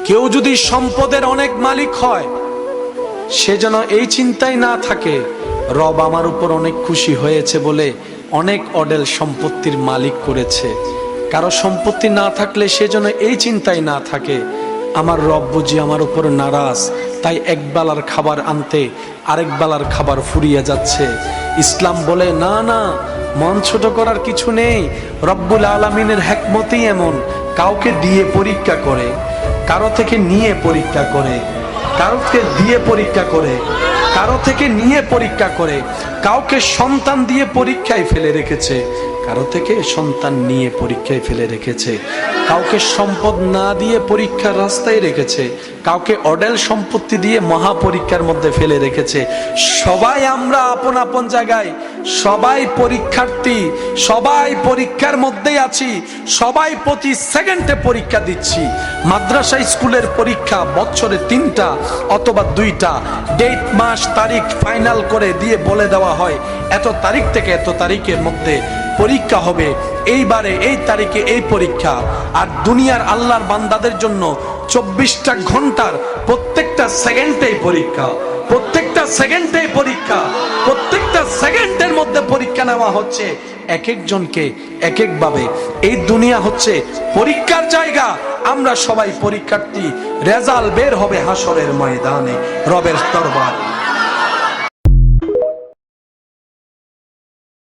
কেউ যদি সম্পদের অনেক মালিক হয়, সে যেন এই চিন্তায় না থাকে রব আমার উপর অনেক খুশি হয়েছে বলে অনেক অডেল সম্পত্তির মালিক করেছে। কারো সম্পত্তি না থাকলে সে যেন এই চিন্তায় না থাকে আমার রব বুঝি আমার উপর নারাজ, তাই এক বেলার খাবার আনতে আরেক বেলার খাবার ফুরিয়ে যাচ্ছে। ইসলাম বলে না না, মন ছোট করার কিছু নেই। রব্বুল আলামিনের হিকমতই এমন, কাউকে দিয়ে পরীক্ষা করে, কারো থেকে নিয়ে পরীক্ষা করে, কাউকে দিয়ে পরীক্ষা করে, কারো থেকে নিয়ে পরীক্ষা করে, কাউকে সন্তান দিয়ে পরীক্ষায় ফেলে রেখেছে, কারো থেকে সন্তান নিয়ে পরীক্ষায় ফেলে রেখেছে, কাউকে সম্পদ না দিয়ে পরীক্ষার রাস্তায় রেখেছে, কাউকে অডেল সম্পত্তি দিয়ে মহা পরীক্ষার মধ্যে ফেলে রেখেছে। সবাই আমরা আপন আপন জায়গায়, সবাই পরীক্ষার্থী, সবাই পরীক্ষার মধ্যেই আছি, সবাই প্রতি সেকেন্ডে পরীক্ষা দিচ্ছি। মাদ্রাসা স্কুলের পরীক্ষা বছরে 3টা অথবা 2টা ডেট, মাস, তারিখ ফাইনাল করে দিয়ে বলে দেওয়া হয় এত তারিখ থেকে এত তারিখের মধ্যে পরীক্ষা হবে, এইবারে এই তারিখে এই পরীক্ষা। আর দুনিয়ার আল্লাহর বান্দাদের জন্য 24টা ঘন্টার প্রত্যেকটা সেকেন্ডেই পরীক্ষা, প্রত্যেকটা সেকেন্ডেই পরীক্ষা, প্রত্যেকটা সেকেন্ডের মধ্যে পরীক্ষা নেওয়া হচ্ছে এক একজনকে এক একভাবে। এই দুনিয়া হচ্ছে পরীক্ষার জায়গা, আমরা সবাই পরীক্ষার্থী। রেজাল্ট বের হবে হাসরের ময়দানে রবের দরবার।